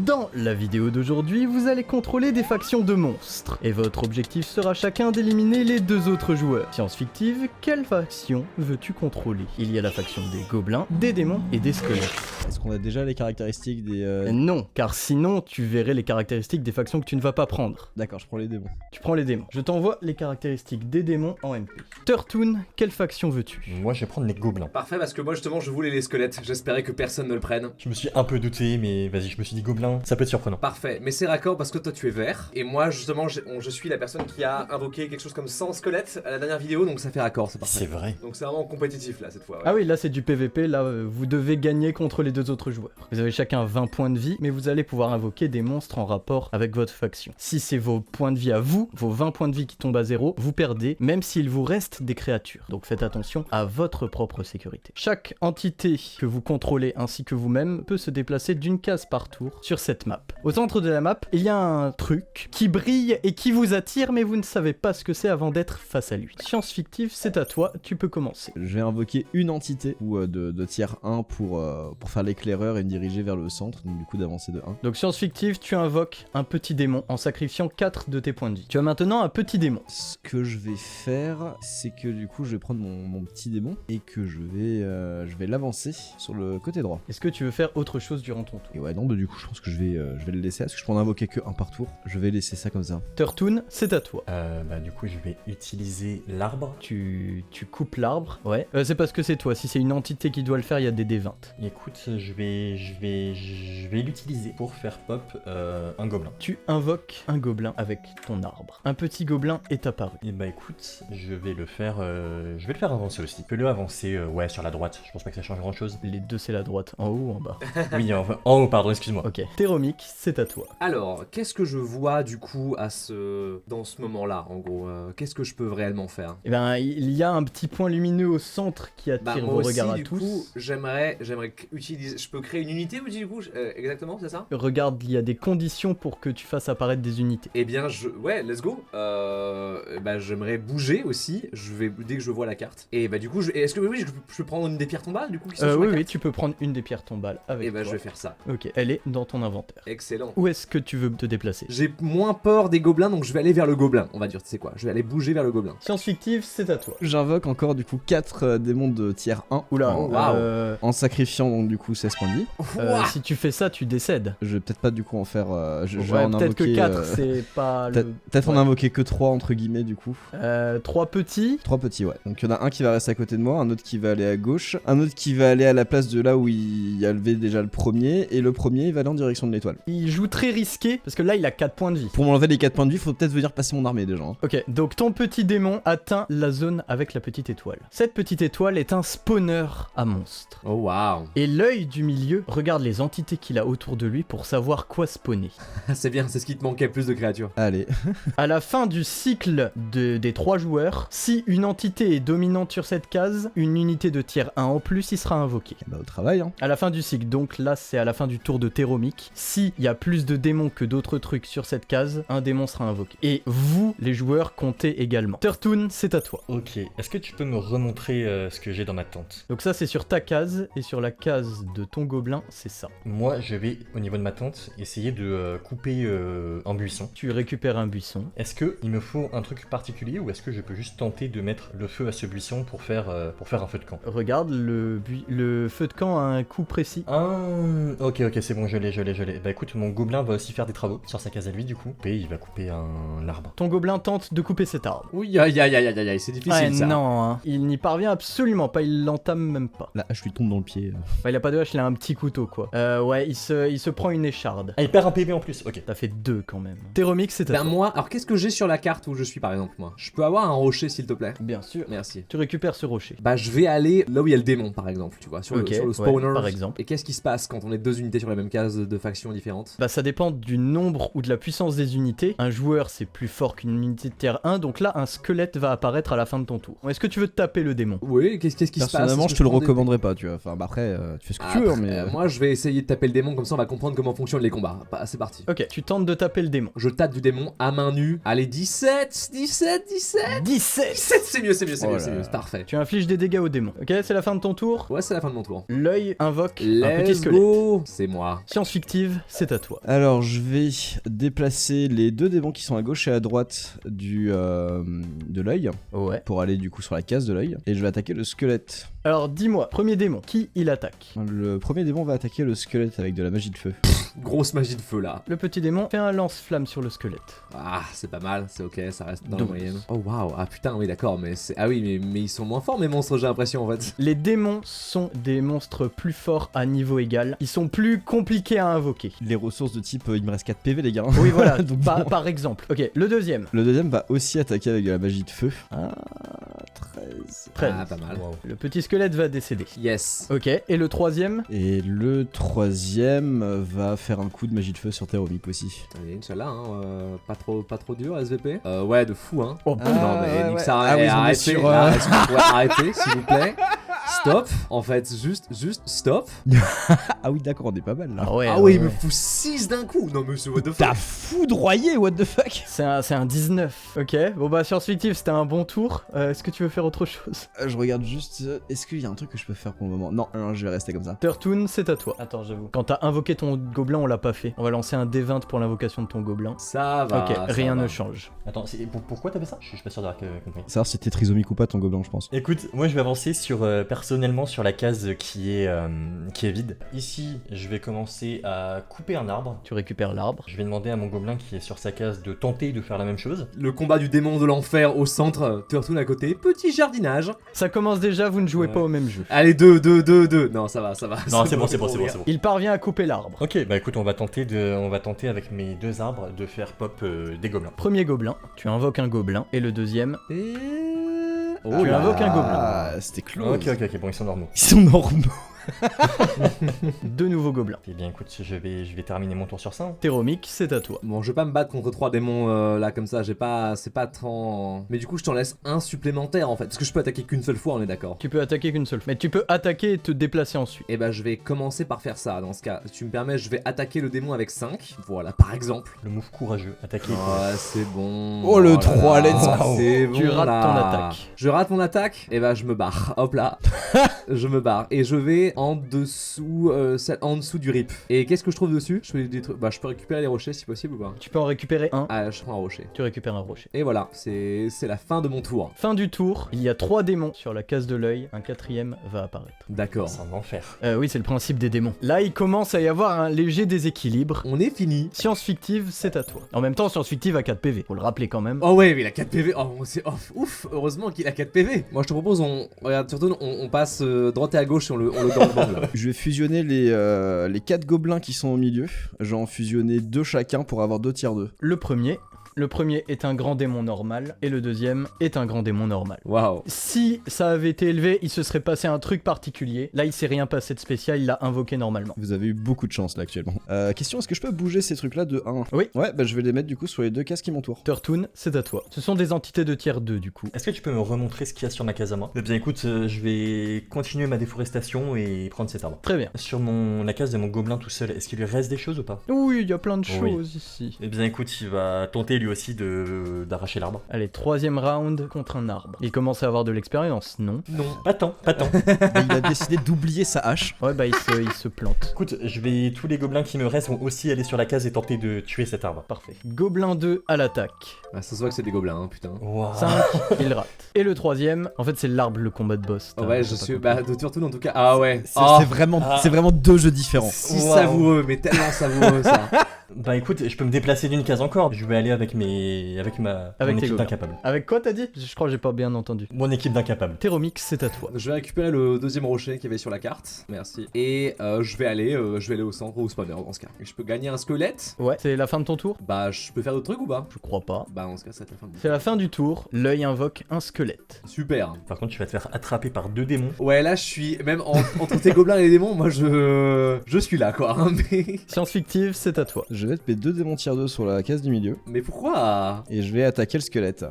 Dans la vidéo d'aujourd'hui, vous allez contrôler des factions de monstres, et votre objectif sera chacun d'éliminer les deux autres joueurs. Science fictive, quelle faction veux-tu contrôler? Il y a la faction des gobelins, des démons et des squelettes. Est-ce qu'on a déjà les caractéristiques des... Non, car sinon tu verrais les caractéristiques des factions que tu ne vas pas prendre. D'accord, je prends les démons. Tu prends les démons. Je t'envoie les caractéristiques des démons en MP. Turtoon, quelle faction veux-tu? Moi je vais prendre les gobelins. Parfait, parce que moi justement je voulais les squelettes, j'espérais que personne ne le prenne. Je me suis un peu douté, mais vas-y, je me suis dit gobelins, ça peut être surprenant. Parfait, mais c'est raccord parce que toi tu es vert, et moi justement je suis la personne qui a invoqué quelque chose comme 100 squelettes à la dernière vidéo, donc ça fait raccord, c'est parfait. C'est vrai. Donc c'est vraiment compétitif là cette fois. Ouais. Ah oui, là c'est du PVP, là vous devez gagner contre les deux autres joueurs. Vous avez chacun 20 points de vie, mais vous allez pouvoir invoquer des monstres en rapport avec votre faction. Si c'est vos points de vie à vous, vos 20 points de vie qui tombent à zéro, vous perdez, même s'il vous reste des créatures. Donc faites attention à votre propre sécurité. Chaque entité que vous contrôlez ainsi que vous-même peut se déplacer d'une case par tour sur cette map. Au centre de la map, il y a un truc qui brille et qui vous attire, mais vous ne savez pas ce que c'est avant d'être face à lui. Science fictive, c'est à toi, tu peux commencer. Je vais invoquer une entité ou de tiers 1 pour faire l'éclaireur et me diriger vers le centre, donc du coup d'avancer de 1. Donc science fictive, tu invoques un petit démon en sacrifiant 4 de tes points de vie. Tu as maintenant un petit démon. Ce que je vais faire, c'est que du coup je vais prendre mon petit démon et que je vais l'avancer sur le côté droit. Est-ce que tu veux faire autre chose durant ton tour? Et ouais, non, bah du coup je pense que je vais le laisser, parce que je peux en invoquer que un par tour. Je vais laisser ça comme ça. Turtoon, c'est à toi. Bah du coup je vais utiliser l'arbre. Tu coupes l'arbre. Ouais. C'est parce que c'est toi. Si c'est une entité qui doit le faire, il y a des D20. Écoute, je vais l'utiliser pour faire pop un gobelin. Tu invoques un gobelin avec ton arbre. Un petit gobelin est apparu. Et bah écoute, je vais le faire avancer aussi. Peux-le avancer, ouais, sur la droite. Je pense pas que ça change grand chose. Les deux, c'est la droite. En haut ou en bas? Oui, en haut, pardon, excuse-moi. Ok. Théromique, c'est à toi. Alors, qu'est-ce que je vois du coup dans ce moment-là en gros qu'est-ce que je peux réellement faire? Eh ben, il y a un petit point lumineux au centre qui attire moi vos aussi, regards à du tous. coup, j'aimerais utiliser. Je peux créer une unité ou du coup exactement, c'est ça? Regarde, il y a des conditions pour que tu fasses apparaître des unités. Eh bien, ouais, let's go. J'aimerais bouger aussi. Dès que je vois la carte. Et bah du coup, est-ce que oui, je peux prendre une des pierres tombales du coup qui sont sur ma Oui, carte? tu peux prendre une des pierres tombales avec Et bah toi. je vais faire ça. Ok, elle est dans ton inventaire. Excellent. Où est-ce que tu veux te déplacer? J'ai moins peur des gobelins, donc je vais aller vers le gobelin. On va dire, tu sais quoi? Je vais aller bouger vers le gobelin. Science fictive, c'est à toi. J'invoque encore du coup 4 démons de tiers 1. Oula, En sacrifiant donc du coup 16 points de vie. si tu fais ça, tu décèdes. Je vais peut-être pas du coup en faire... je vais Ouais, en peut-être que invoquer, 4, c'est pas le... Peut-être en invoquer que 3 entre guillemets du coup. 3 petits. 3 petits, ouais. Donc il y en a un qui va rester à côté de moi, un autre qui va aller à gauche, un autre qui va aller à la place de là où il y a levé déjà le premier, et le premier il va aller en direction de l'étoile. Il joue très risqué, parce que là, il a 4 points de vie. Pour m'enlever les 4 points de vie, faut peut-être venir passer mon armée déjà. Hein. Ok, donc ton petit démon atteint la zone avec la petite étoile. Cette petite étoile est un spawner à monstres. Oh waouh. Et l'œil du milieu regarde les entités qu'il a autour de lui pour savoir quoi spawner. C'est bien, c'est ce qui te manquait, plus de créatures. Allez. À la fin du cycle des 3 joueurs, si une entité est dominante sur cette case, une unité de tiers 1 en plus, il sera invoqué. Bah au travail, hein. À la fin du cycle, donc là c'est à la fin du tour de Théromique, s'il y a plus de démons que d'autres trucs sur cette case, un démon sera invoqué. Et vous, les joueurs, comptez également. Turtoon, c'est à toi. Ok, est-ce que tu peux me remontrer ce que j'ai dans ma tente? Donc ça c'est sur ta case, et sur la case de ton gobelin, c'est ça. Moi, je vais, au niveau de ma tente, essayer de couper un buisson. Tu récupères un buisson. Est-ce qu'il me faut un truc particulier ou est-ce que je peux juste tenter de mettre le feu à ce buisson pour faire un feu de camp? Regarde, le feu de camp a un coup précis. Ah, ok, c'est bon, je l'ai. Bah écoute, mon gobelin va aussi faire des travaux sur sa case à lui du coup. Et il va couper un arbre. Ton gobelin tente de couper cet arbre. Oui, aïe, c'est difficile Ouais, ça. non, hein. Il n'y parvient absolument pas, il l'entame même pas. La hache lui tombe dans le pied. Enfin, il a pas de hache, il a un petit couteau quoi. Ouais, il se prend une écharde. Ah, il perd un PV en plus, ok. T'as fait 2 quand même. Théromique, c'est à Ben toi. moi, alors qu'est-ce que j'ai sur la carte où je suis par exemple moi? Je peux avoir un rocher s'il te plaît? Bien sûr. Merci. Tu récupères ce rocher. Bah je vais aller là où il y a le démon par exemple, tu vois, sur Ok, le ouais, spawner. par exemple. Et qu'est-ce qui se passe quand on est 2 unités sur la même case de factions différentes? Bah ça dépend du nombre ou de la puissance des unités. Un joueur c'est plus fort qu'une unité de tiers 1, donc là un squelette va apparaître à la fin de ton tour. Est-ce que tu veux te taper le démon? Oui, qu'est-ce qui se passe? Personnellement, Est-ce je que te le prends des- recommanderais pas, tu vois. Enfin, bah après, tu fais ce que tu veux, hein, mais... Moi je vais essayer de taper le démon, comme ça on va comprendre comment fonctionnent les combats. Bah, c'est parti. Ok, tu tentes de taper le démon. Je tape du démon à main nue. Allez, 17, 17, 17 17. 17, c'est mieux, c'est mieux, c'est Oh mieux, là c'est mieux, là. c'est parfait. Tu infliges des dégâts au démon. Ok, c'est la fin de ton tour. Ouais, c'est la fin de mon tour. L'œil invoque un petit Let's squelette. go. C'est moi. Science fictive. fictive, c'est à toi. Alors je vais déplacer les 2 démons qui sont à gauche et à droite de l'œil Ouais. pour aller du coup sur la case de l'œil et je vais attaquer le squelette. Alors dis-moi, premier démon, qui il attaque? Le premier démon va attaquer le squelette avec de la magie de feu. Grosse magie de feu là. Le petit démon fait un lance-flamme sur le squelette. Ah, c'est pas mal, c'est ok, ça reste dans la 12. moyenne. Oh waouh, ah putain, oui, d'accord, mais c'est. Ah oui, mais ils sont moins forts, mes monstres, j'ai l'impression en fait. Les démons sont des monstres plus forts à niveau égal. Ils sont plus compliqués à invoquer. Les ressources de type il me reste 4 PV les gars. Oui, voilà, Donc, bon. par exemple. Ok, le deuxième. Le deuxième va aussi attaquer avec de la magie de feu. Ah, 13. 13. Ah, pas mal. Wow. Le petit squelette va décéder. Yes. Ok, et le troisième? Et le troisième va faire un coup de magie de feu sur Théromique aussi. Allez, Inch'Allah, hein, pas trop dur, SVP. Ouais, de fou, hein. Oh, Ah, non, mais ouais, nique ouais. ça, Ah oui, ils ont mis arrêtez, sur, là, est-ce que vous pouvez arrêter, s'il vous plaît? Stop. En fait, juste stop. Ah oui d'accord on est pas mal là. Ah ouais, Ah ouais, oui, il me ouais. fout 6 d'un coup. Non, monsieur, what the fuck. T'as foudroyé what the fuck. C'est un 19. Ok, bon bah science fictive c'était un bon tour. Est-ce que tu veux faire autre chose? Je regarde juste, est-ce qu'il y a un truc que je peux faire pour le moment? Non, je vais rester comme ça. Turtoon, c'est à toi. Attends, j'avoue. Quand t'as invoqué ton gobelin, on l'a pas fait. On va lancer un D20 pour l'invocation de ton gobelin. Ça va. Ok, ça rien va. ne change. Attends, pourquoi t'as fait ça? Je suis pas sûr d'avoir compris. Savoir si t'es trisomique ou pas ton gobelin je pense. Écoute, moi je vais avancer sur personnellement sur la case qui est vide. Ici, je vais commencer à couper un arbre. Tu récupères l'arbre. Je vais demander à mon gobelin qui est sur sa case de tenter de faire la même chose. Le combat du démon de l'enfer au centre, Turtoon à côté, petit jardinage. Ça commence déjà, vous ne jouez Ouais. pas au même jeu. Allez, 2. Non, ça va. Non, c'est bon, c'est bon. Il parvient à couper l'arbre. Ok, bah écoute, on va tenter avec mes 2 arbres de faire pop des gobelins. Premier gobelin, tu invoques un gobelin. Et le deuxième, Oh tu là. invoques un gobelin. Ah, c'était close. Ok, bon, ils sont normaux. Ils sont normaux. Deux nouveaux gobelins. Eh bien écoute, je vais terminer mon tour sur ça. Hein. Théromique, c'est à toi. Bon, je vais pas me battre contre 3 démons là comme ça, c'est pas tant. Mais du coup, je t'en laisse un supplémentaire en fait. Parce que je peux attaquer qu'une seule fois, on est d'accord. Tu peux attaquer qu'une seule fois. Mais tu peux attaquer et te déplacer ensuite. Et bah, je vais commencer par faire ça dans ce cas. Si tu me permets, je vais attaquer le démon avec 5. Voilà, par exemple. Le move courageux, attaquer. Ouais, c'est bon. Oh, le là 3, là, let's go. C'est bon. Tu rates là. ton attaque. Je rate mon attaque, et bah, je me barre. Hop là. Je me barre. Et je vais en dessous du rip. Et qu'est-ce que je trouve dessus? Je fais des trucs. Bah, je peux récupérer les rochers si possible ou pas? Tu peux en récupérer un. Ah, je prends un rocher. Tu récupères un rocher. Et voilà, c'est la fin de mon tour. Fin du tour, il y a 3 démons sur la case de l'œil. Un 4ème va apparaître. D'accord. C'est un enfer. Oui, c'est le principe des démons. Là, il commence à y avoir un léger déséquilibre. On est fini. Science fictive, c'est à toi. En même temps, science fictive a 4 PV. Faut le rappeler quand même. Oh ouais, mais il a 4 PV. Oh, c'est ouf. Heureusement qu'il a 4 PV. Moi, je te propose, regarde, surtout, on passe droite et à gauche et on le gangbang là. Je vais fusionner les 4 gobelins qui sont au milieu. Je vais en fusionner 2 chacun pour avoir 2 tiers 2. Le premier est un grand démon normal et le deuxième est un grand démon normal. Waouh. Si ça avait été élevé, il se serait passé un truc particulier. Là, il s'est rien passé de spécial, il l'a invoqué normalement. Vous avez eu beaucoup de chance là actuellement. Question, est-ce que je peux bouger ces trucs là de 1? Oui. Ouais, bah je vais les mettre du coup sur les 2 cases qui m'entourent. Turtoon, c'est à toi. Ce sont des entités de tiers 2 du coup. Est-ce que tu peux me remontrer ce qu'il y a sur ma case à moi? Eh bien écoute, je vais continuer ma déforestation et prendre cet arbre. Très bien. Sur la case de mon gobelin tout seul, est-ce qu'il lui reste des choses ou pas? Oui, il y a plein de Oui. choses ici. Eh bien écoute, il va tenter lui aussi d'arracher l'arbre. Allez, 3ème round contre un arbre. Il commence à avoir de l'expérience, non? Non. Pas tant. Mais il a décidé d'oublier sa hache. Ouais, bah il se plante. Écoute, tous les gobelins qui me restent vont aussi aller sur la case et tenter de tuer cet arbre. Parfait. Gobelin 2 à l'attaque. Ah, ça se voit que c'est des gobelins, hein, putain. Wow. 5, il rate. Et le 3ème, en fait c'est l'arbre le combat de boss. Oh ouais, je suis. Bah, de Turtoon en tout cas. Ah ouais. C'est Oh, c'est vraiment 2 jeux différents. si Wow. savoureux, mais tellement savoureux ça. Bah écoute, je peux me déplacer d'une case encore. Je vais aller avec mon tes équipe gobelins. d'incapables. Avec quoi t'as dit? Je crois que j'ai pas bien entendu. Mon équipe d'incapables. Théromique, c'est à toi. Je vais récupérer le deuxième rocher qu'il y avait sur la carte. Merci. Et je vais aller au centre, au spawner dans ce cas. Et je peux gagner un squelette. Ouais, c'est la fin de ton tour? Bah, je peux faire d'autres trucs ou pas? Je crois pas. Bah, dans ce cas, ça va être la fin du C'est la fin du tour, l'œil invoque un squelette. Super. Par contre, tu vas te faire attraper par 2 démons. Ouais, là, je suis. Même entre tes gobelins et les démons, moi, je suis là, quoi. Hein, mais. Science fictive, c'est à toi. Je vais mettre mes 2 démons tiers 2 sur la case du milieu. Mais pourquoi? Et je vais attaquer le squelette.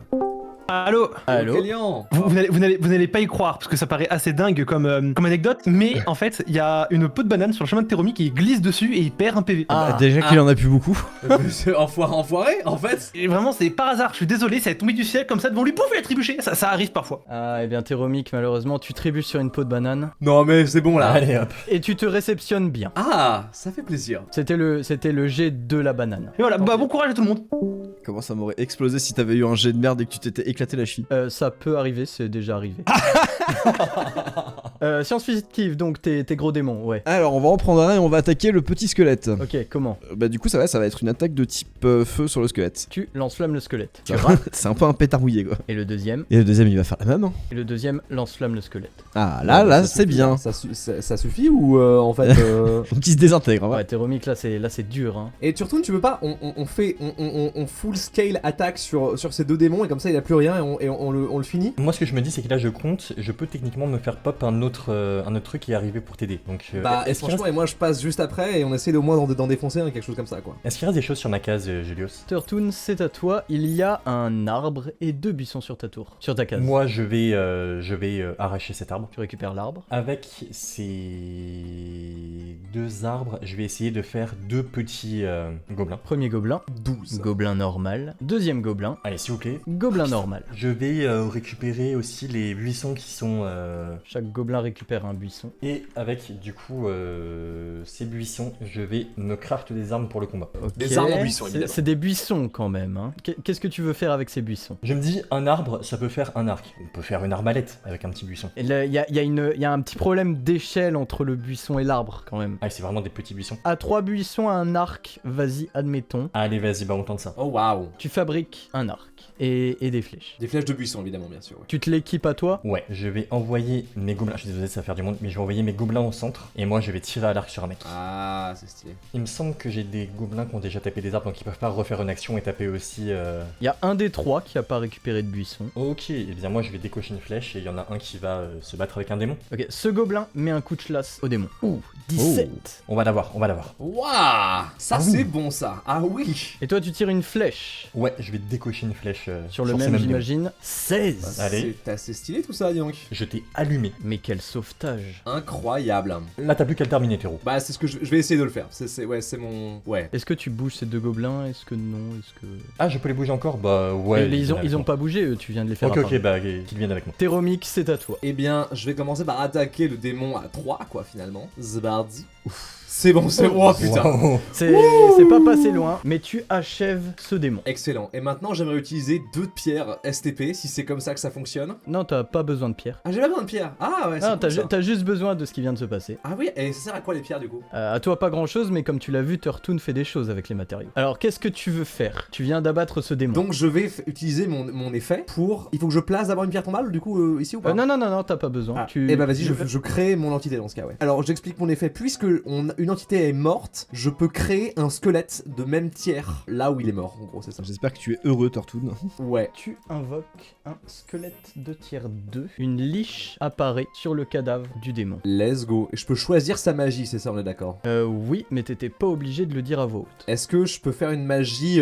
Allô. Allô. Kélian. Vous n'allez pas y croire parce que ça paraît assez dingue comme anecdote, mais en fait il y a une peau de banane sur le chemin de Terumi qui glisse dessus et il perd un PV. Ah. Déjà qu'il en a plus beaucoup. Enfoiré, en fait. Et vraiment c'est par hasard, je suis désolé, ça est tombé du ciel comme ça devant lui, pouf, il a trébuché, ça arrive parfois. Ah, et bien Téromique, malheureusement, tu trébuches sur une peau de banane Non mais c'est bon là. Allez hop. et tu te réceptionnes bien. Ah, ça fait plaisir. C'était le jet de la banane. Et voilà, bah bon courage à tout le monde. Comment ça m'aurait explosé si t'avais eu un jet de merde et que tu t'étais éclaté la cheville. Ça peut arriver, c'est déjà arrivé. Science fictive, donc tes gros démons, ouais. Alors on va en prendre un et on va attaquer le petit squelette. Ok, comment? Bah du coup ça va être une attaque de type feu sur le squelette. Tu lance-flamme le squelette. Tu Ça- rates. C'est un peu un pétard mouillé quoi. Et le deuxième Et le deuxième il va faire la même. Hein. Et le deuxième lance-flamme le squelette. Ah là Ça c'est suffit, bien. hein. Ça suffit ou en fait Donc il se désintègre. Hein. Ouais, Téromique, là c'est dur, hein. Et tu retournes, tu veux pas on full scale attaque sur ces deux démons et comme ça il a plus rien et on le finit. Moi, ce que je me dis, c'est que là, je compte, je peux techniquement me faire pop un autre truc qui est arrivé pour t'aider. Donc, Bah et est-ce qu'il franchement reste... et moi je passe juste après et on essaie au moins d'en défoncer un, quelque chose comme ça quoi. est-ce qu'il reste des choses sur ma case, Julius? Turtoon, c'est à toi. Il y a un arbre et 2 buissons sur ta tour. Sur ta case. Moi, je vais arracher cet arbre. Tu récupères l'arbre. Avec ces deux arbres, je vais essayer de faire 2 petits gobelins. Premier gobelin. 12. Gobelin normal. Deuxième gobelin. Allez, s'il vous plaît. Gobelin normal. Je vais récupérer aussi les buissons qui sont... Chaque gobelin récupère un buisson. Et avec, du coup, ces buissons, je vais me craft des armes pour le combat. Ok. Des arbres en buisson, C'est- évidemment. C'est des buissons quand même. Hein. Qu'est-ce que tu veux faire avec ces buissons? Je me dis, un arbre, ça peut faire un arc. On peut faire une arbalète avec un petit buisson. Et là, il y a un petit problème d'échelle entre le buisson et l'arbre quand même. Ah, c'est vraiment des petits buissons. À 3 buissons à un arc, vas-y, admettons. Allez, vas-y, bah on tente ça. Oh waouh. Tu fabriques un arc et des flèches. Des flèches de buisson évidemment bien sûr. Ouais. Tu te l'équipes à toi. Ouais, je vais envoyer mes gobelins. Je suis désolé, ça va faire du monde, mais je vais envoyer mes gobelins au centre. Et moi, je vais tirer à l'arc sur un mec. Ah c'est stylé. Il me semble que j'ai des gobelins qui ont déjà tapé des arbres, donc ils peuvent pas refaire une action et taper aussi. Il y a un des 3 qui a pas récupéré de buisson. Ok, et bien moi, je vais décocher une flèche et il y en a un qui va se battre avec un démon. Ok, ce gobelin met un coup de chlasse au démon. Ouh, 17. On va l'avoir, on va l'avoir. Waouh. Ça Ah oui. c'est bon ça. Ah oui. Et toi, tu tires une flèche Ouais, je vais décocher une flèche sur le ces même, mêmes j'imagine. 16. Allez. C'est assez stylé tout ça dis donc. démons. Je t'ai allumé. Mais quel sauvetage. Incroyable. Là, t'as plus qu'à le terminer, Théro. Bah c'est ce que je vais essayer de le faire. C'est mon ouais. Est-ce que tu bouges ces deux gobelins? Est-ce que non? Est-ce que... Ah, je peux les bouger encore? Bah ouais. Et ils viennent ont, avec ils ont moi. pas bougé, eux, tu viens de les faire Ok, apparaître. ok, bah qu'ils viennent avec moi. Téromique, c'est à toi. Eh bien, je vais commencer par attaquer le démon à 3 quoi finalement. Zbardi. C'est bon, c'est bon. Oh putain. Wow. C'est pas passé loin, mais tu achèves ce démon. Excellent. Et maintenant, j'aimerais utiliser 2 pierres STP si c'est comme ça que ça fonctionne. Non, t'as pas besoin de pierre. Ah, j'ai pas besoin de pierres. Ah ouais, c'est Ah, cool, ça. t'as juste besoin de ce qui vient de se passer. Ah oui, et ça sert à quoi les pierres du coup? À toi, pas grand chose, mais comme tu l'as vu, Turtoon fait des choses avec les matériaux. Alors, qu'est-ce que tu veux faire? Tu viens d'abattre ce démon. Donc je vais utiliser mon effet pour... Il faut que je place d'abord une pierre tombale du coup ici ou pas? Non, t'as pas besoin. Ah, eh bah vas-y, je crée mon entité dans ce cas, ouais. Alors j'explique mon effet. Puisque une entité est morte, je peux créer un squelette de même tiers là où il est mort, en gros, c'est ça. J'espère que tu es heureux, Tortoon. Ouais. Tu invoques un squelette de tiers 2. Une liche apparaît sur le cadavre du démon. Let's go. Et je peux choisir sa magie, c'est ça, on est d'accord? Oui, mais t'étais pas obligé de le dire à voix haute. Est-ce que je peux faire une magie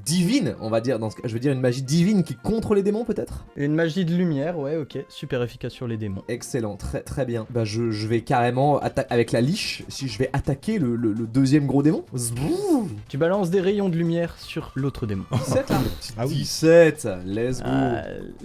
divine, on va dire, dans ce cas, je veux dire une magie divine qui contre les démons peut-être? Une magie de lumière, ouais, ok. Super efficace sur les démons. Excellent, très très bien. Bah je vais carrément avec la liche, si je vais attaquer le deuxième gros démon. Zbouh. Tu balances des rayons de lumière sur l'autre démon. 17 là. Ah oui. 17, let's go.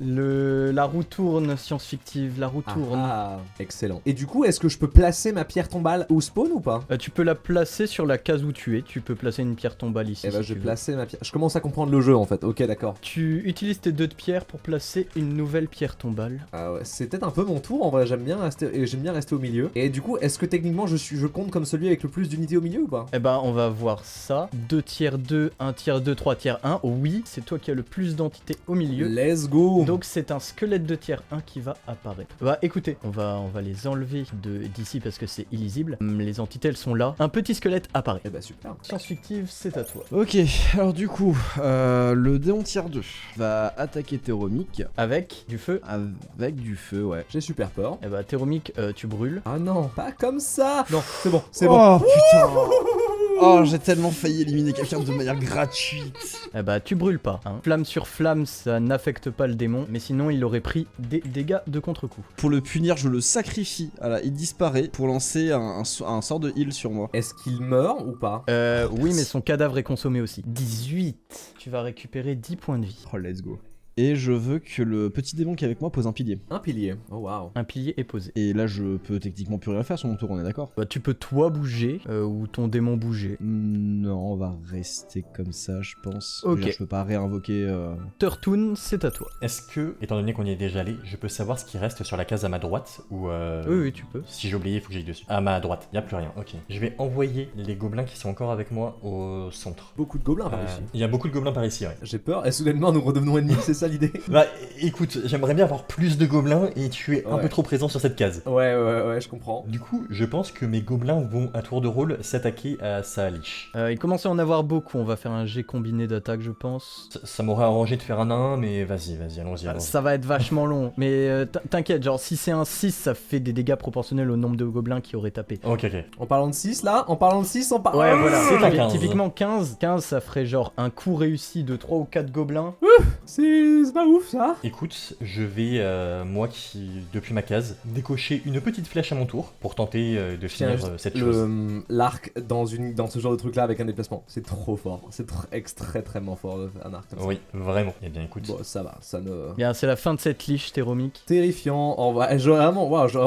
La roue tourne, science fictive, la roue tourne. Ah, excellent. Et du coup, est-ce que je peux placer ma pierre tombale au spawn ou pas? Tu peux la placer sur la case où tu es. Tu peux placer une pierre tombale ici. Eh bah si je tu vais veux. placer ma pierre. Je commence à comprendre le jeu en fait. Ok, d'accord. Tu utilises tes 2 de pierre pour placer une nouvelle pierre tombale. Ah ouais, c'est peut-être un peu mon tour en vrai. J'aime bien rester au milieu. Et du coup, est-ce que techniquement je compte comme celui avec le plus d'unités au milieu ou pas? Eh ben, on va voir ça. 2 tiers 2, 1 tiers 2, 3 tiers 1. Oui, c'est toi qui as le plus d'entités au milieu. Let's go. Donc c'est un squelette de tiers 1 qui va apparaître. Bah écoutez, on va les enlever d'ici parce que c'est illisible. Les entités elles sont là. Un petit squelette apparaît. Eh bah super. Science fictive, c'est à toi. Ok, alors du coup, le démon tier 2 va attaquer Téromique Avec du feu. avec du feu, ouais. J'ai super peur. Eh bah Téromique, tu brûles. Ah non, pas comme ça. Non, c'est bon, c'est bon. Oh putain. Oh, j'ai tellement failli éliminer quelqu'un de manière gratuite. Eh bah, tu brûles pas. Hein. Flamme sur flamme, ça n'affecte pas le démon, mais sinon il aurait pris des dégâts de contre-coup. Pour le punir, je le sacrifie. Voilà, il disparaît pour lancer un sort de heal sur moi. Est-ce qu'il meurt ou pas? Oui, mais son cadavre est consommé aussi. 18. Tu vas récupérer 10 points de vie. Oh, let's go. Et je veux que le petit démon qui est avec moi pose un pilier. Un pilier. Oh waouh. Un pilier est posé. Et là, je peux techniquement plus rien faire sur mon tour, on est d'accord? Bah, tu peux toi bouger ou ton démon bouger. Non, on va rester comme ça, je pense. Ok. Je veux dire, je peux pas réinvoquer. Turtoon, c'est à toi. Est-ce que, étant donné qu'on y est déjà allé, je peux savoir ce qui reste sur la case à ma droite ou Oui, tu peux. Si j'ai oublié, il faut que j'aille dessus. À ma droite, y a plus rien. Ok. Je vais envoyer les gobelins qui sont encore avec moi au centre. Beaucoup de gobelins par ici. Il y a beaucoup de gobelins par ici, ouais. J'ai peur. Et soudainement, nous redevenons ennemis, c'est ça l'idée? Bah écoute, j'aimerais bien avoir plus de gobelins et tu es un Ouais. peu trop présent sur cette case. Ouais, je comprends. Du coup, je pense que mes gobelins vont à tour de rôle s'attaquer à sa liche. Il commence à en avoir beaucoup. On va faire un jet combiné d'attaque, je pense. Ça m'aurait arrangé de faire un 1, mais vas-y, allons-y. Ça va être vachement long. Mais t'inquiète, genre si c'est un 6, ça fait des dégâts proportionnels au nombre de gobelins qui auraient tapé. Ok. En parlant de 6 là, en parlant de 6, on parle. Ouais, voilà. c'est un 15. Typiquement 15. 15, ça ferait genre un coup réussi de 3 ou 4 gobelins. C'est pas ouf ça. Écoute, je vais, moi qui, depuis ma case, décocher une petite flèche à mon tour pour tenter de finir cette chose. L'arc dans ce genre de truc là avec un déplacement, c'est trop fort. C'est extrêmement fort un arc comme ça. Oui, vraiment. Eh bien écoute, Bon, ça va, ça ne. Bien, c'est la fin de cette liche, Théromique. Terrifiant. Oh, ouais, j'aurais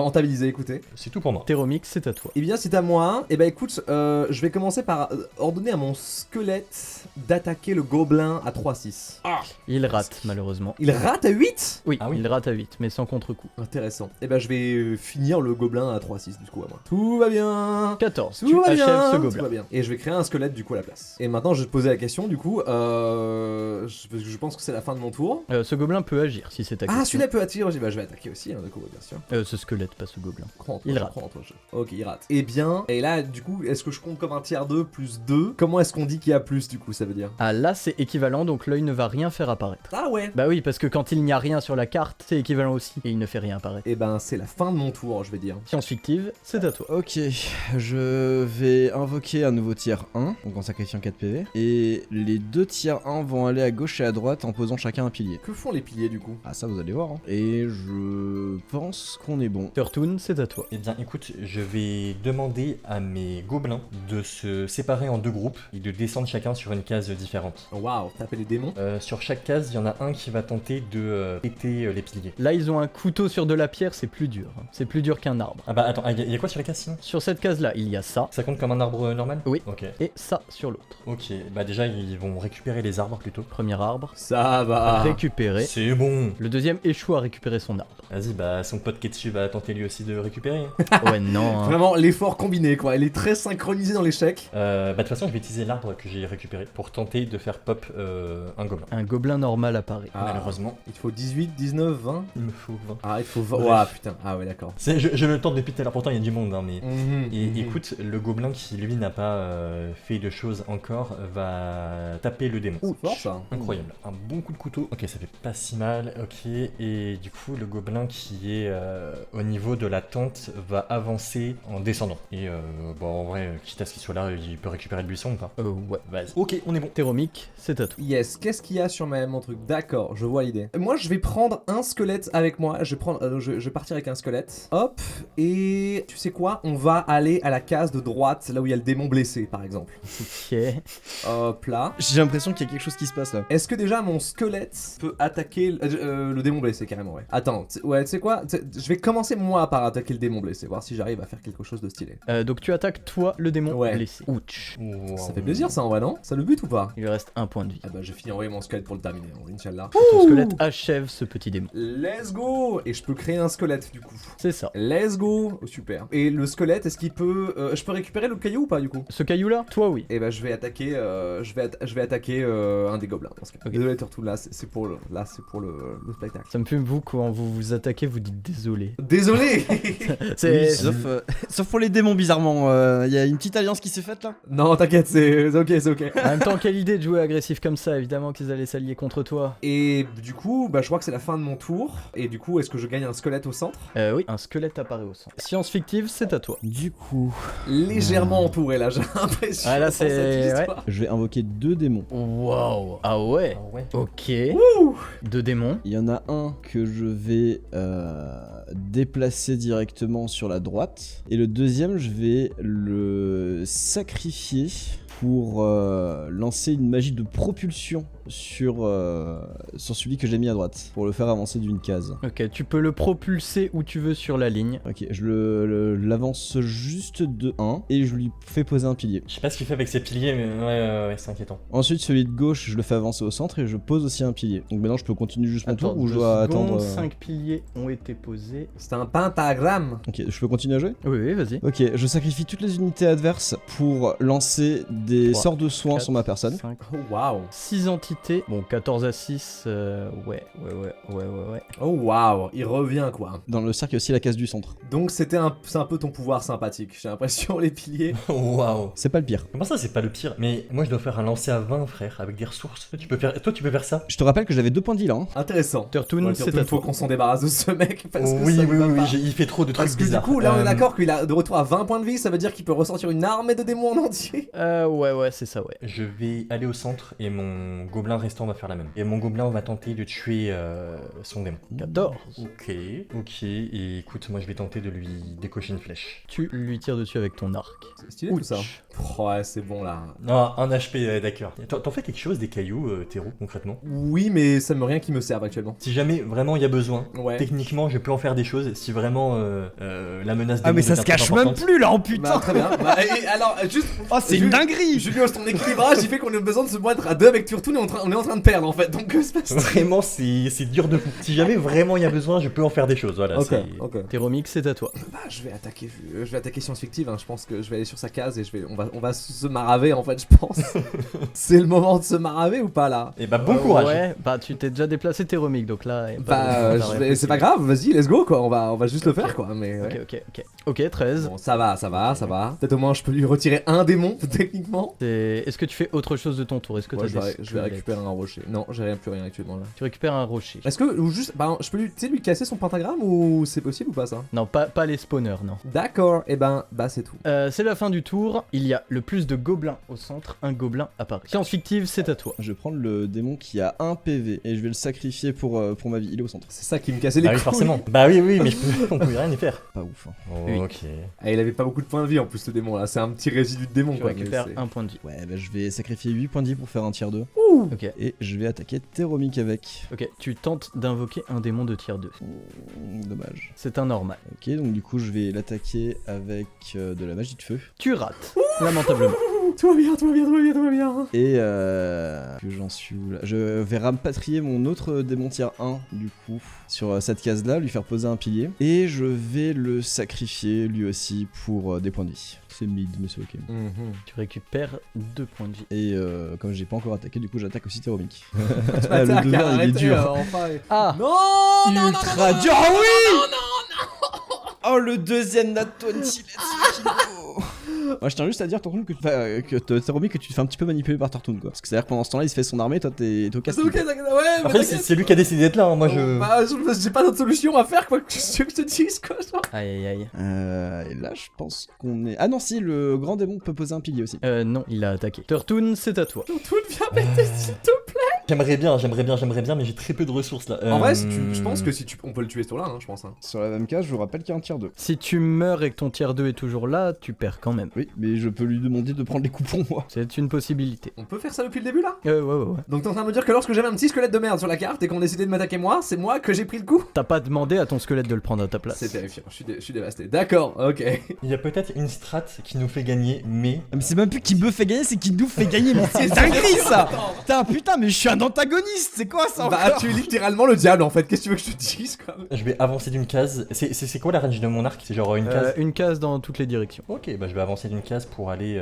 rentabilisé, écoutez. c'est tout pour moi. Théromique, c'est à toi. Eh bien, c'est à moi. Eh ben, écoute, je vais commencer par ordonner à mon squelette d'attaquer le gobelin à 3-6. Il rate, malheureusement. Il rate à 8? Oui, Ah oui. il rate à 8, mais sans contre-coup. Intéressant. Eh ben, je vais finir le gobelin à 3-6 du coup à moi. Tout va bien. 14. Tout Tu va achèves bien. ce Tout gobelin. va bien. Et je vais créer un squelette du coup à la place. Et maintenant, je vais te poser la question du coup. Je pense que c'est la fin de mon tour. Ce gobelin peut agir si c'est ta Ah, question. celui-là peut attirer aussi. Bah, je vais attaquer aussi, hein, du coup, bien sûr. Ce squelette, pas ce gobelin. Crois en toi, Il je rate. crois en toi, Ok, il rate. Eh bien, et là, du coup, est-ce que je compte comme un tiers 2 plus 2? Comment est-ce qu'on dit qu'il y a plus, du coup, ça veut dire? Ah, là, c'est équivalent, donc l'œil ne va rien faire apparaître. Ah ouais. Bah oui, parce que quand il n'y a rien sur la carte, c'est équivalent aussi, et il ne fait rien apparaître. Eh ben, c'est la fin de mon tour, je vais dire. Science fictive, c'est à toi. Ok, je vais invoquer un nouveau tiers 1, donc en sacrifiant 4 PV. Et les deux tiers 1 vont aller à gauche et à droite en posant chacun un pilier. Que font les piliers, du coup? Ah, ça vous allez voir. Hein. Et je pense qu'on est bon. Turtoon, c'est à toi. Eh bien écoute, je vais demander à mes gobelins de se séparer en deux groupes et de descendre chacun sur une case différente. Waouh, taper les démons? Sur chaque case, il y en a un qui va tenter de péter les piliers. Là, ils ont un couteau sur de la pierre, c'est plus dur. C'est plus dur qu'un arbre. Ah bah attends, il y a quoi sur les cases sinon? Sur cette case-là, il y a ça, Ça compte comme un arbre normal? Oui. Ok. et ça sur l'autre. Ok, bah déjà ils vont récupérer les arbres plutôt. Premier arbre, Ça va. récupéré. C'est bon. Le deuxième échoue à récupérer son arbre. Vas-y, bah son pote qui est dessus va tenter lui aussi de récupérer. Ouais, non. Hein. Vraiment, l'effort combiné, quoi. Elle est très synchronisée dans l'échec. Bah de toute façon, je vais utiliser l'arbre que j'ai récupéré pour tenter de faire pop un gobelin. Un gobelin normal apparaît. Ah. Malheureusement, Il te faut 18, 19, 20. il me faut 20. Ah, il te faut 20. Bref. Ouah, putain. Ah, ouais, d'accord. Je le tente depuis tout à l'heure, pourtant il y a du monde, hein, mais... Et Mhm. écoute, le gobelin qui lui n'a pas fait de choses encore va taper le démon. C'est fort, ça. Incroyable, un bon coup de couteau. Ok, ça fait pas si mal, ok. Et du coup, le gobelin qui est au niveau de la tente va avancer en descendant. Et bon, en vrai, quitte à ce qu'il soit là, il peut récupérer le buisson ou pas? Ouais. Vas-y. Ok, on est bon. Théromique, c'est à toi. Yes, qu'est-ce qu'il y a sur mon truc? D'accord, je vois l'idée. Moi, je vais prendre un squelette avec moi. Je vais partir avec un squelette. Hop, et tu sais quoi? On va aller à la case de droite, là où il y a le démon blessé, par exemple. Ok. Hop là. J'ai l'impression qu'il y a quelque chose qui se passe là. Est-ce que déjà mon squelette peut attaquer le démon blessé carrément? Ouais. Attends, ouais, tu sais quoi? Je vais commencer moi par attaquer le démon blessé, voir si j'arrive à faire quelque chose de stylé. Donc tu attaques toi le démon Ouais. blessé. Ouch. Ça fait plaisir ça en vrai, non? Ça le but ou pas? Il lui reste un point de vie. Ah bah, j'ai fini d'envoyer mon squelette pour le terminer, hein, Inch'Allah. Ton squelette achève ce petit démon. Let's go! Et je peux créer un squelette du coup. C'est ça. Let's go! Oh, super. Et le squelette, est-ce qu'il peut. Je peux récupérer le caillou ou pas du coup? Ce caillou-là, toi oui. Et bah je vais attaquer, un des gobelins dans ce cas. Ok. Désolé Turtle, là c'est pour le spectacle. Ça me fume vous quand vous vous attaquez, vous dites désolé. Désolé! C'est Sauf pour les démons, bizarrement. Il y a une petite alliance qui s'est faite là. Non, t'inquiète, c'est ok, c'est ok. En même temps, quelle idée de jouer agressif comme ça, évidemment qu'ils allaient s'allier contre toi. Et du coup, bah je crois que c'est la fin de mon tour. Et du coup, est-ce que je gagne un squelette au centre? Oui, un squelette apparaît au centre. Science fictive, c'est à toi. Du coup, Légèrement entouré là, j'ai l'impression. Ah, là, dans c'est- cette ouais. histoire. je vais invoquer 2 démons. Waouh. Ah ouais. Ah ouais. Ok. Deux démons. Il y en a un que je vais déplacer directement sur la droite. Et le deuxième, je vais le sacrifier pour lancer une magie de propulsion sur celui que j'ai mis à droite. Pour le faire avancer d'une case. Ok, tu peux le propulser où tu veux sur la ligne. Ok, je l'avance juste de 1 et je lui fais poser un pilier. Je sais pas ce qu'il fait avec ses piliers, mais ouais, c'est inquiétant. Ensuite, celui de gauche, je le fais avancer au centre et je pose aussi un pilier. Donc maintenant, je peux continuer juste mon Attends, tour ou je 2 dois secondes, attendre. 5 piliers ont été posés. C'est un pentagramme. Ok, je peux continuer à jouer? Oui, oui, vas-y. Ok, je sacrifie toutes les unités adverses pour lancer des 3, sorts de soins 4, sur ma personne. 5, Oh waouh. 6 entités. Bon, 14 à 6, ouais. Oh waouh. Il revient quoi. Dans le cercle, il y a aussi la case du centre. Donc c'est un peu ton pouvoir sympathique. J'ai l'impression les piliers. Waouh. C'est pas le pire. Comment ça, c'est pas le pire? Mais moi, je dois faire un lancer à 20, frère, avec des ressources. Toi, tu peux faire ça? Je te rappelle que j'avais 2 points de vie là. Hein. Intéressant. Turtoon, Ouais, c'est surtout, à il faut toi. qu'on s'en débarrasse de ce mec parce que Oui, ça oui, ne va oui, pas. il fait trop de trucs Parce que bizarres. du coup, là, on est d'accord qu'il a de retour à 20 points de vie, ça veut dire qu'il peut ressortir une armée de démons en entier. Ouais, c'est ça, ouais. Je vais aller au centre et mon gobelin restant va faire la même. Et mon gobelin va tenter de tuer son démon. 14. Ok. Et écoute, moi je vais tenter de lui décocher une flèche. Tu lui tires dessus avec ton arc. C'est stylé tout ça. Ouais, c'est bon là. Non, un HP, d'accord. T'en fais quelque chose des cailloux, Théro, concrètement? Oui, mais ça me rien qui me serve actuellement. Si jamais vraiment il y a besoin, Ouais. techniquement je peux en faire des choses si vraiment la menace Ah, mais démon ça se devient cache trop même importante. plus là, oh Bah, putain! très bien. Bah, et alors, juste. Oh, c'est une dinguerie! Julien, ton équilibrage, il fait qu'on a besoin de se mettre à 2 avec Turtoon et on est en train de perdre en fait. Donc, que se passe-t-il? Vraiment, c'est dur de fou. Si jamais vraiment il y a besoin, je peux en faire des choses. Voilà. Ok, c'est- ok. Téromix, c'est à toi. Bah, je vais attaquer science fictive. Hein. Je pense que je vais aller sur sa case et on va se maraver en fait, je pense. C'est le moment de se maraver ou pas là? Et bah bon courage. Ouais, bah tu t'es déjà déplacé Téromix, donc là... y a pas Bah, de- d'arrêt c'est pas possible. grave, vas-y, let's go quoi. On va juste le faire quoi. Mais ouais. Ok, 13. Bon, ça va. Peut-être au moins je peux lui retirer un démon techniquement. Est-ce que tu fais autre chose de ton tour? Est-ce que Ouais, t'as je des vais squelettes? récupérer un rocher. Non, j'ai rien plus rien actuellement là. Tu récupères un rocher. Est-ce que ou juste bah je peux lui tu sais lui casser son pentagramme ou c'est possible ou pas ça? Non, pas les spawners, non. D'accord, et ben bah c'est tout. C'est la fin du tour. Il y a le plus de gobelins au centre. Un gobelin apparaît. Science fictive, c'est à toi. Je vais prendre le démon qui a 1 PV et je vais le sacrifier pour ma vie. Il est au centre. C'est ça qui me cassait les Bah oui, couilles. forcément. Bah oui, mais on peut rien y faire. Pas ouf. Hein. Oui. Ok. Ah, il avait pas beaucoup de points de vie en plus le démon là, c'est un petit résidu de démon Tu quoi. récupères mais c'est- un point de vie. Ouais, bah je vais sacrifier 8 points de vie pour faire un tier 2. Ok. Et je vais attaquer Théromique avec. Ok, tu tentes d'invoquer un démon de tier 2. Dommage. C'est un normal. Ok, donc du coup, je vais l'attaquer avec de la magie de feu. Tu rates, lamentablement. Tout va bien. Et que j'en suis où là? Je vais rapatrier mon autre démon tier 1 du coup sur cette case là, lui faire poser un pilier. Et je vais le sacrifier lui aussi pour des points de vie. C'est mid mais c'est ok. Tu récupères 2 points de vie. Et comme j'ai pas encore attaqué, du coup j'attaque aussi Théromique. Attaque, le devin il est arrêtez, dur. enfin. Ah Non, Ultra dur, ah oui! Oh le deuxième Nat 20, let's go! Moi je tiens juste à dire Turtoon que Théromique que tu te fais un petit peu manipuler par Turtoon quoi. Parce que c'est à dire que pendant ce temps là il se fait son armée, toi t'es au C'est casting. ok, t'inquiète, ouais, mais Après, t'inquiète. c'est lui qui a décidé d'être là. Hein. Moi, je. Bah, j'ai pas d'autre solution à faire quoi que je te dise quoi. Genre. Aïe aïe aïe. Et là je pense qu'on est... Ah non si, le grand démon peut poser un pilier aussi. Non, il a attaqué. Turtoon, c'est à toi. Tout vient péter s'il te plaît. J'aimerais bien, mais j'ai très peu de ressources là. En vrai, je pense que on peut le tuer ce tour là, hein, je pense. Hein. Sur la même case, je vous rappelle qu'il y a un tier 2. Si tu meurs et que ton tier 2 est toujours là, tu perds quand même. Oui, mais je peux lui demander de prendre les coupons moi. C'est une possibilité. On peut faire ça depuis le début là? Ouais. Donc t'es en train de me dire que lorsque j'avais un petit squelette de merde sur la carte et qu'on décidait de m'attaquer moi, c'est moi que j'ai pris le coup? T'as pas demandé à ton squelette de le prendre à ta place. C'est terrifiant, je suis dévasté. D'accord, ok. Il y a peut-être une strat qui nous fait gagner, mais. Mais c'est même plus qui me fait gagner, c'est qui nous fait gagner. Mais c'est dinguerie ça! Putain, mais je suis un antagoniste, c'est quoi ça Bah encore? tu es littéralement le diable en fait, qu'est-ce que tu veux que je te dise quoi? Je vais avancer d'une case. C'est quoi la range de mon arc? C'est genre une case? Une case dans toutes les directions. Ok, bah je vais avancer d'une case pour aller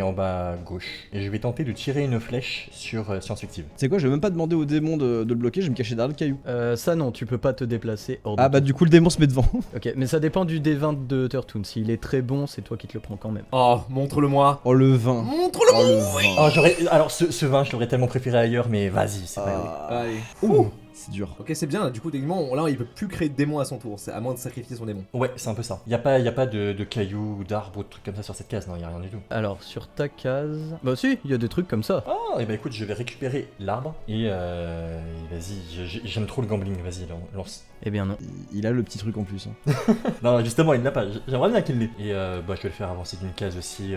en bas à gauche. Et je vais tenter de tirer une flèche sur Science Fictive. C'est quoi, je vais même pas demander au démon de le bloquer, je vais me cacher derrière le caillou. Ça non, tu peux pas te déplacer hors de Ah bah tout. du coup le démon se met devant. Ok, mais ça dépend du D20 de Turtoon. S'il est très bon, c'est toi qui te le prends quand même. Oh, montre-le-moi. Oh le vin. Montre-le-moi. Oh le vin. Oh, alors ce vin, je l'aurais tellement préféré ailleurs, mais mais vas-y, c'est pas Ah, Allez. ouh, c'est dur. Ok, c'est bien, du coup, techniquement, là, il peut plus créer de démons à son tour, c'est à moins de sacrifier son démon. Ouais, c'est un peu ça. Y a pas de cailloux, d'arbres ou de trucs comme ça sur cette case, non, y a rien du tout. Alors, sur ta case... Bah si, il y a des trucs comme ça. Ah, et bah écoute, je vais récupérer l'arbre et vas-y, j'aime trop le gambling, vas-y, lance. Eh bien non. Il a le petit truc en plus. Hein. Non, justement, il l'a pas, j'aimerais bien qu'il l'ait. Et bah je vais le faire avancer d'une case aussi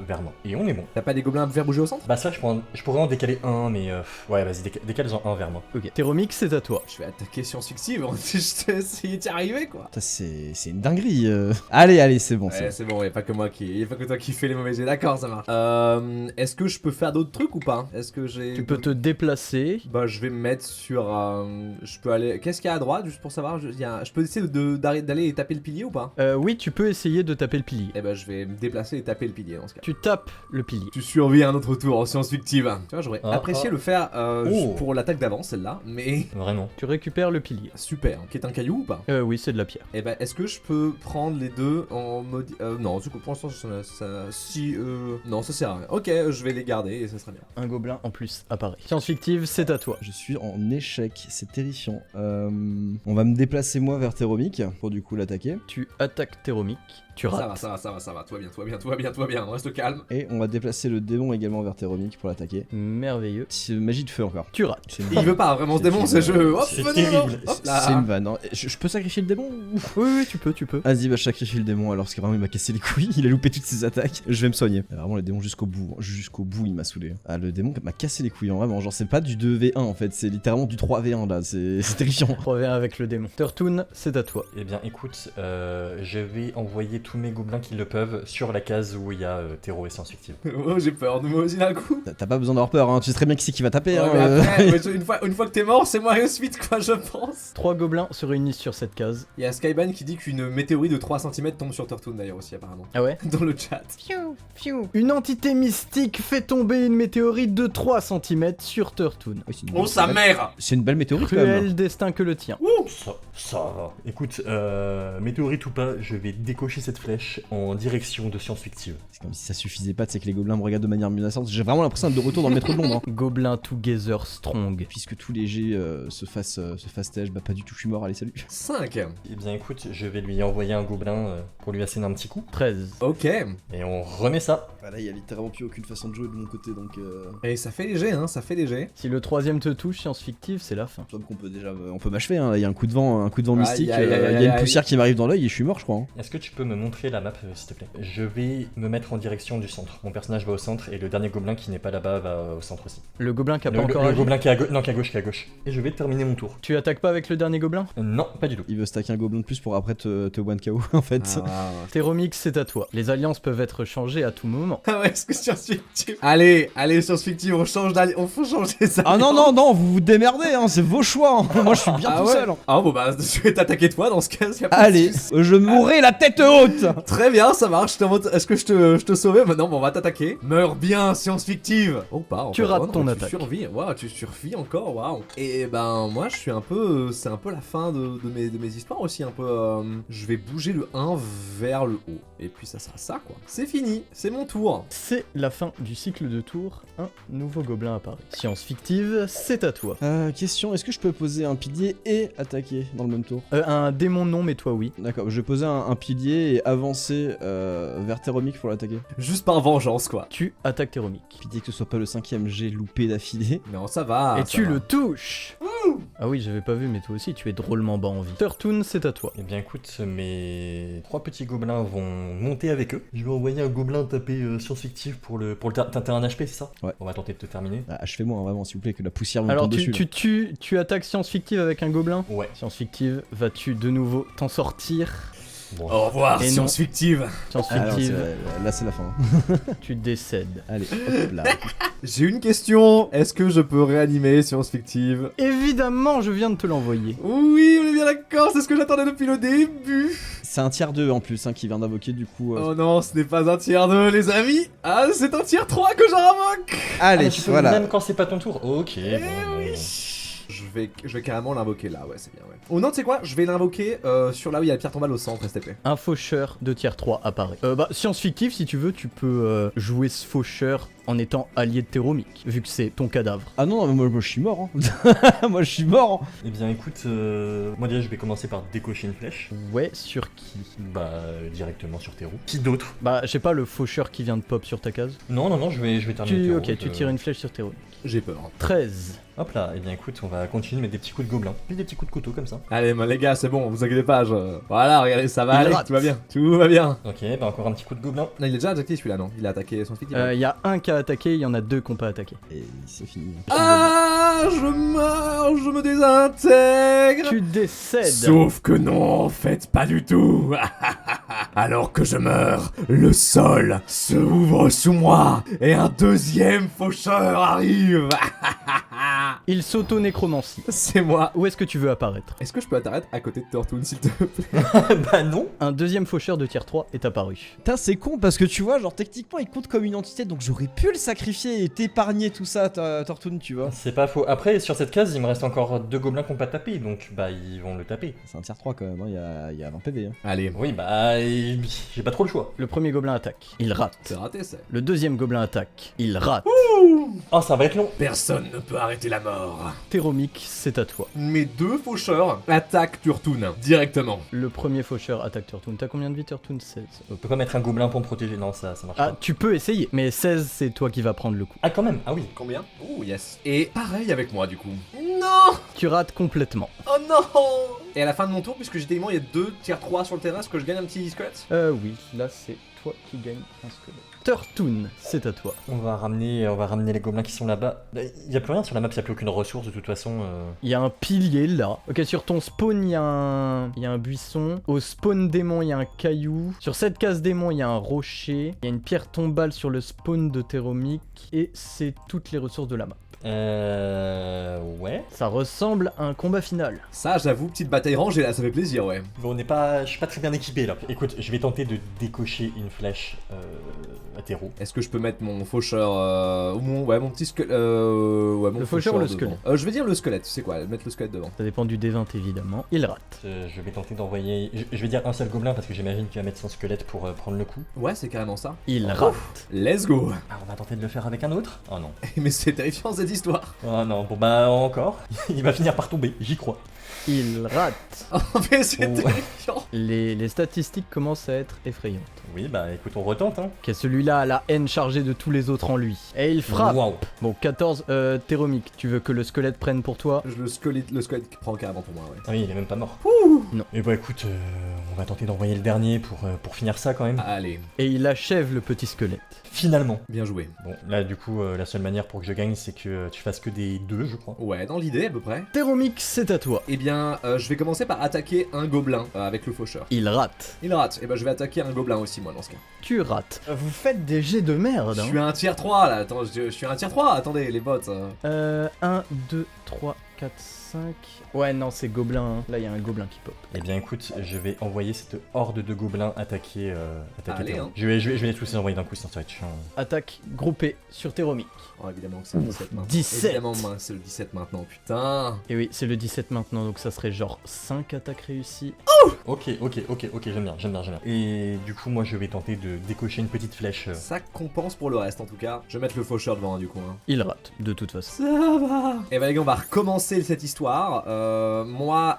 vers moi. Et on est bon. T'as pas des gobelins à faire bouger au centre? Bah ça, je pourrais en décaler un, mais ouais, vas-y, décale-en un vers moi. Ok. Théromique, c'est à toi. Je vais attaquer science fictive, je t'ai essayé d'y arriver quoi. Putain, c'est une dinguerie. Allez, c'est bon. Ouais, c'est bon, y'a pas que moi qui. Y'a pas que toi qui fais les mauvais jets, d'accord, ça marche. Est-ce que je peux faire d'autres trucs ou pas? Est-ce que j'ai. Tu peux te déplacer. Bah, je vais me mettre sur. Je peux aller. Qu'est-ce qu'il y a à droite, juste pour savoir? Je peux essayer d'aller taper le pilier ou pas? Oui, tu peux essayer de taper le pilier. Eh ben, je vais me déplacer et taper le pilier dans ce cas. Tu tapes le pilier. Tu survis un autre tour en science fictive. Tu vois, j'aurais Ah, apprécié ah. le faire Oh. pour l'attaque d'avant, celle-là, mais. Vraiment. Tu récupères le pilier. Super. Qui est un caillou ou pas? Oui, c'est de la pierre. Eh ben, est-ce que je peux prendre les deux en mode. Non, du coup, pour l'instant, si. Non, ça sert à rien. Ok, je vais les garder et ça sera bien. Un gobelin en plus apparaît. Science fictive, c'est à toi. Je suis en échec, c'est terrifiant. On va me déplacer moi vers Théromique pour du coup l'attaquer. Tu attaques Théromique. Tu Ça rates. va, tout va bien, on reste calme. Et on va déplacer le démon également vers Théromique pour l'attaquer. Merveilleux. C'est magie de feu encore. Tu rates. C'est une Il vanne. veut pas vraiment ce démon, ce jeu. Hop, C'est venez, terrible. hop là. C'est une vanne. Hein. Je peux sacrifier le démon ou... Oui, tu peux. Vas-y, bah je sacrifie le démon alors parce que vraiment il m'a cassé les couilles, il a loupé toutes ses attaques. Je vais me soigner. Vraiment le démon jusqu'au bout, il m'a saoulé. Ah le démon m'a cassé les couilles, hein, vraiment. Genre c'est pas du 2v1 en fait, c'est littéralement du 3v1 là, c'est terrifiant. Reviens avec le démon. Turtoon, c'est à toi. Eh bien, écoute, je vais envoyer tous mes gobelins qui le peuvent sur la case où il y a terreau et science fictive. Oh, j'ai peur de moi aussi d'un coup. T'as pas besoin d'avoir peur, hein. Tu sais très bien qui c'est qui va taper. Ouais, hein, mais après, une fois que t'es mort, c'est Mario Suite, quoi, je pense. 3 gobelins se réunissent sur cette case. Il y a Skyban qui dit qu'une météorite de 3 cm tombe sur Turtoon d'ailleurs aussi, apparemment. Ah ouais? Dans le chat. Une entité mystique fait tomber une météorite de 3 cm sur Turtoon. Ouais, c'est une Oh, belle- sa mère. C'est une belle météorite quand même. Cruel destin que le tien. Ça va. Écoute, météorite ou pas, je vais décocher cette flèche en direction de science fictive. C'est comme si ça suffisait pas, tu sais que les gobelins me regardent de manière menaçante. J'ai vraiment l'impression d'être de retour dans le métro de Londres. Hein. Gobelin together strong. Puisque tous les G se fassent tèche, bah pas du tout, je suis mort, allez salut. 5. Eh bien, écoute, je vais lui envoyer un gobelin pour lui asséner un petit coup. 13. Ok. Et on remet ça. Bah là, il y a littéralement plus aucune façon de jouer de mon côté, donc Et ça fait léger, hein, ça fait léger. Si le troisième te touche, science fictive, c'est la fin. je pense qu'on peut déjà, on peut m'achever. Hein. Il y a un coup de vent Aïe, mystique. aïe, aïe, Il y a aïe, une aïe. poussière qui m'arrive dans l'œil et je suis mort, je crois. Hein. Est-ce que tu peux me montrer la map, s'il te plaît? Je vais me mettre en direction du centre. Mon personnage va au centre et le dernier gobelin qui n'est pas là-bas va au centre aussi. Le gobelin qui a Le, pas le- encore le agi. gobelin qui est à gauche, non, qui est à gauche. Et je vais terminer mon tour. Tu attaques pas avec le dernier gobelin? Non, pas du tout. Il veut stacker un gobelin de plus pour après te one KO en fait. Ah, Théromique, c'est à toi. Les alliances peuvent être changées à tout moment. ah ouais, est-ce que science fictive? Allez, science fictive, on faut changer ça. Ah non, vous vous démerdez, hein, c'est vos choix. Hein. Moi je suis bien Ah tout ouais. seul. Hein. Ah bon bah je vais t'attaquer toi dans ce cas. Y a pas de Allez, souci. je mourrai la tête haute. Très bien, ça marche. Est-ce que je te sauvais maintenant? Bon, on va t'attaquer. Meurs bien, science fictive. Oh pas. En Tu fait, rates oh non, ton tu attaque. survis. Waouh, tu survis encore. Waouh. Et ben moi, je suis un peu. C'est un peu la fin de mes histoires aussi. Un peu. Je vais bouger le 1 vers le haut. Et puis ça sera ça quoi. C'est fini. C'est mon tour. C'est la fin du cycle de tour. Un nouveau gobelin apparaît. Science fictive, c'est à toi. Question, est-ce que je peux poser un pilier et attaquer dans le même tour? Un démon non, mais toi oui. D'accord, je vais poser un pilier et avancer vers Théromique pour l'attaquer. Juste par vengeance quoi. Tu attaques Théromique. Pitié que ce soit pas le 5ème, j'ai loupé d'affilée. Non, ça va. Et ça tu va. le touches. Ah oui, j'avais pas vu, mais toi aussi, tu es drôlement bas en vie. Turtoon, c'est à toi. Eh bien, écoute, mes 3 petits gobelins vont monter avec eux. Je vais envoyer un gobelin taper science fictive pour le t'as un HP, c'est ça? Ouais. On va tenter de te terminer. Ah, achevez-moi hein, vraiment s'il vous plaît que la poussière me Alors, tombe dessus. tu attaques Science fictive avec un gobelin. Ouais. Science fictive, vas-tu de nouveau t'en sortir? Bon. Au revoir, Et non. science fictive. Science Ah, non, fictive, là c'est la fin. tu décèdes. Allez, hop là. J'ai une question. Est-ce que je peux réanimer science fictive? Évidemment, je viens de te l'envoyer. Oui, on est bien d'accord, c'est ce que j'attendais depuis le début. C'est un tiers 2 en plus hein, qui vient d'invoquer du coup. Oh non, ce n'est pas un tiers 2, les amis. Ah, c'est un tiers 3 que j'invoque. Allez, Ah, tu peux voilà. même quand c'est pas ton tour. Ok. Eh bon, oui. bon. Je vais carrément l'invoquer là, ouais, c'est bien, ouais. Oh non, tu sais quoi? Je vais l'invoquer sur là où il y a la pierre tombale au centre, s'il te plaît. Un faucheur de tiers 3 apparaît. Science fictive, si tu veux, tu peux jouer ce faucheur en étant allié de Teromik, vu que c'est ton cadavre. Ah non, mais moi je suis mort. Hein. Moi je suis mort. Hein. Eh bien écoute, moi déjà je vais commencer par décocher une flèche. Ouais, sur qui? Bah directement sur Théro. Qui d'autre? Bah, je sais pas, le faucheur qui vient de pop sur ta case. Non, je vais terminer Théro. Ok, tu tires une flèche sur Teromik. J'ai peur. 13. Hop là, eh bien écoute, on va continuer de mettre des petits coups de gobelin. Puis des petits coups de couteau comme ça. Allez, les gars, c'est bon, vous inquiétez pas, Voilà, regardez, ça va Il aller, rate. tout va bien, tout va bien. Ok, bah encore un petit coup de gobelin. Non, il est déjà attaqué celui-là, non? Il a attaqué son feat. Il y a un qui a attaqué, il y en a deux qui n'ont pas attaqué. Et c'est fini. Ah, je meurs, je me désintègre. Tu décèdes. Sauf que non, en fait, pas du tout. Alors que je meurs, le sol se ouvre sous moi et un deuxième faucheur arrive. Il s'auto-nécromancie. C'est moi. Où est-ce que tu veux apparaître? Est-ce que je peux apparaître à côté de Tortoon, s'il te plaît? Bah non. Un deuxième faucheur de tier 3 est apparu. Putain, c'est con parce que tu vois, genre techniquement il compte comme une entité donc j'aurais pu le sacrifier et t'épargner tout ça, Tortoon, tu vois. C'est pas faux. Après, sur cette case, il me reste encore 2 gobelins qui n'ont pas tapé, donc bah ils vont le taper. C'est un tier 3 quand même, hein. Il y a 20 PV. Hein. Allez, Oui, bah j'ai pas trop le choix. Le premier gobelin attaque. Il rate. c'est raté, ça. Le deuxième gobelin attaque. Il rate. Oh, ça va être long. Personne ne peut arrêter la mort. Teromik, c'est à toi. Mes deux faucheurs attaquent Turtoon directement. Le premier faucheur attaque Turtoon. T'as combien de vie, Turtoon? 16. On peut pas mettre un gobelin pour me protéger. Non, ça marche Ah, pas. tu peux essayer, mais 16, c'est toi qui vas prendre le coup. Ah, quand même. Ah oui. Combien? Oh yes. Et pareil avec moi du coup. Non. Tu rates complètement. Oh non. Et à la fin de mon tour, puisque j'étais il y a 2 tier 3 sur le terrain, est-ce que je gagne un petit squelette? Oui, là c'est toi qui gagne un squelette. Turtoon, c'est à toi. On va ramener les gobelins qui sont là-bas. Il y a plus rien sur la map, il y a plus aucune ressource de toute façon. Il y a un pilier là. Ok, sur ton spawn, il y a un buisson. Au spawn démon, il y a un caillou. Sur cette case démon, il y a un rocher. Il y a une pierre tombale sur le spawn de Teromik. Et c'est toutes les ressources de la map. Ouais. Ça ressemble à un combat final. Ça, j'avoue, petite bataille rangée là, ça fait plaisir, ouais. Bon, je suis pas très bien équipé là. Écoute, je vais tenter de décocher une flèche à Théro. Est-ce que je peux mettre mon faucheur ou mon petit squelette ouais, mon Le faucheur ou le devant. squelette Je vais dire le squelette, c'est quoi? Mettre le squelette devant. Ça dépend du D20 évidemment. Il rate. Je vais tenter d'envoyer. Je vais dire un seul gobelin parce que j'imagine qu'il va mettre son squelette pour prendre le coup. Ouais, c'est carrément ça. Il rate. Let's go. Ah, on va tenter de le faire avec un autre. Oh non. Mais c'est terrifiant cette histoire. Oh non, bon bah encore. Il va finir par tomber, j'y crois. Il rate. Oh, mais c'est Oh. terrifiant. Les statistiques commencent à être effrayantes. Oui, bah écoute, on retente hein. Ok, celui-là a la haine chargée de tous les autres en lui. Et il frappe. Waouh. Bon, 14, Teromik, tu veux que le squelette prenne pour toi? Le squelette prend carrément pour moi, ouais. Ah oui, il est même pas mort. Non. Et bah écoute, on va tenter d'envoyer le dernier pour finir ça quand même. Allez, Et il achève le petit squelette. Finalement. bien joué. Bon, là du coup, la seule manière pour que je gagne, c'est que tu fasses que des 2, je crois. Ouais, dans l'idée à peu près. Teromik, c'est à toi. Eh bien, je vais commencer par attaquer un gobelin avec le faucheur. Il rate. Il rate. Eh ben, je vais attaquer un gobelin aussi, moi, dans ce cas. Tu rates. Vous faites des jets de merde, Je hein. suis un tier 3 là. Attends, je suis un tier 3. Attendez, les bots. 1, 2, 3, 4, 5. Ouais, non, c'est gobelin. Hein. Là, il y a un gobelin qui pop. Eh bien écoute, je vais envoyer cette horde de gobelins attaquer Allez, Théro. hein. Je vais les tous les envoyer d'un coup, sinon ça va être chiant. Attaque groupée sur Teromik. Oh, évidemment que c'est le 17 maintenant. 17. Évidemment, c'est le 17 maintenant, putain. Et oui, c'est le 17 maintenant, donc ça serait genre 5 attaques réussies. Ok, j'aime bien. Et du coup, moi je vais tenter de décocher une petite flèche. Ça compense pour le reste en tout cas. Je vais mettre le faucheur devant du coup. Hein. Il rate, de toute façon. Ça va. Et bah les gars, on va recommencer cette histoire. Moi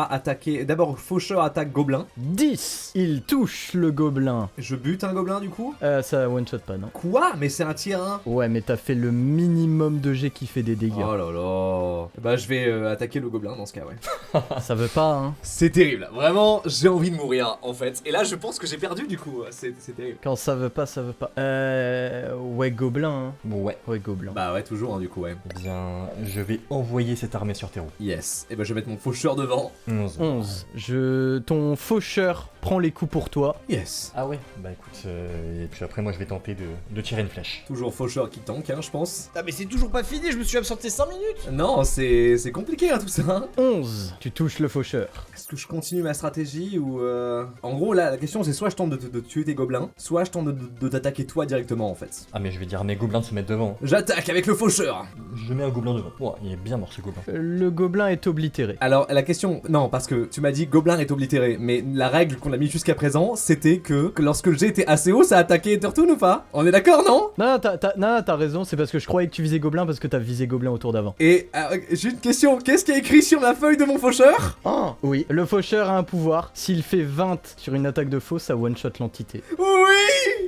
attaquer. D'abord, faucheur attaque gobelin. 10. Il touche le gobelin. Je bute un gobelin du coup. Ça one shot pas, non? Quoi? Mais c'est un tier 1. Ouais, mais t'as fait le minimum de jets qui fait des dégâts. Oh là là. Bah je vais attaquer le gobelin dans ce cas, ouais. Ça veut pas, hein. C'est terrible. Vraiment, j'ai envie de mourir en fait. Et là, je pense que j'ai perdu du coup. C'est terrible. Quand ça veut pas, ça veut pas. Ouais, gobelin, hein. Bon, ouais. Ouais, gobelin. Bah ouais, toujours du coup, ouais. Eh bien, je vais envoyer cette armée sur Théro. Yes. Et bah je vais mettre mon faucheur devant. 11. 11. Ton faucheur prend les coups pour toi. Yes. Ah ouais. Bah écoute, et puis après moi je vais tenter de tirer une flèche. Toujours faucheur qui tank, hein, je pense. Ah mais c'est toujours pas fini, je me suis absenté 5 minutes. Non, c'est compliqué hein, tout ça. Hein. 11. Tu touches le faucheur. Est-ce que je continue ma stratégie ou En gros, là, la question c'est soit je tente de tuer tes gobelins, soit je tente de t'attaquer toi directement en fait. Ah mais je vais dire à mes gobelins de se mettre devant. J'attaque avec le faucheur. Je mets un gobelin devant. Oh, il est bien mort ce gobelin. gobelin. Le gobelin est oblitéré. Alors la question, non, parce que tu m'as dit gobelin est oblitéré, mais la règle qu'on a mis jusqu'à présent, c'était que lorsque le jet était assez haut, ça attaquait Turtoon ou pas? On est d'accord, non? Non, t'as raison, c'est parce que je croyais que tu visais gobelin parce que t'as visé gobelin au tour d'avant. Et j'ai une question, qu'est-ce qui est écrit sur la feuille de mon faucheur? Oh oui, le faucheur a un pouvoir. S'il fait 20 sur une attaque de fausse, ça one-shot l'entité. Oui!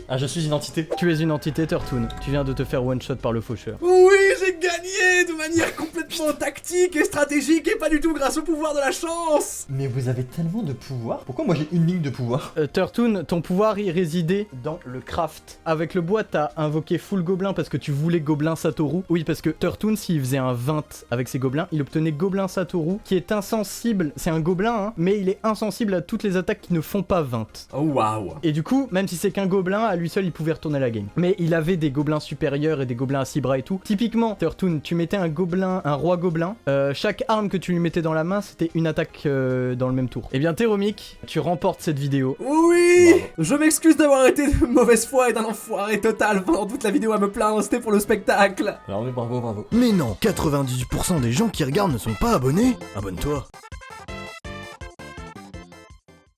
Ah, je suis une entité. Tu es une entité, Turtoon. Tu viens de te faire one-shot par le faucheur. Oui, j'ai gagné de manière complètement tactique et stratégique et pas du tout grâce au pouvoir de la chance. Mais vous avez tellement de pouvoir. Pourquoi moi j'ai une ligne de pouvoir? Turtoon, ton pouvoir y résidait dans le craft. Avec le bois, t'as invoqué full gobelin parce que tu voulais gobelin Satoru. Oui, parce que Turtoon, s'il faisait un 20 avec ses gobelins, il obtenait gobelin Satoru, qui est insensible. C'est un gobelin, hein, mais il est insensible à toutes les attaques qui ne font pas 20. Oh waouh. Et du coup, même si c'est qu'un gobelin, à lui seul, il pouvait retourner la game. Mais il avait des gobelins supérieurs et des gobelins à 6 bras et tout. Typiquement, Turtoon, tu mettais un gobelin, un roi gobelin. Chaque arme que tu lui mettais dans la main, c'était une attaque dans le même tour. Eh bien, Théromique, tu remportes cette vidéo. Oui. Je m'excuse d'avoir été de mauvaise foi et d'un enfoiré total pendant toute la vidéo à me plaindre, c'était pour le spectacle. Alors, mais bravo, bravo. Mais non, 98% des gens qui regardent ne sont pas abonnés. Abonne-toi.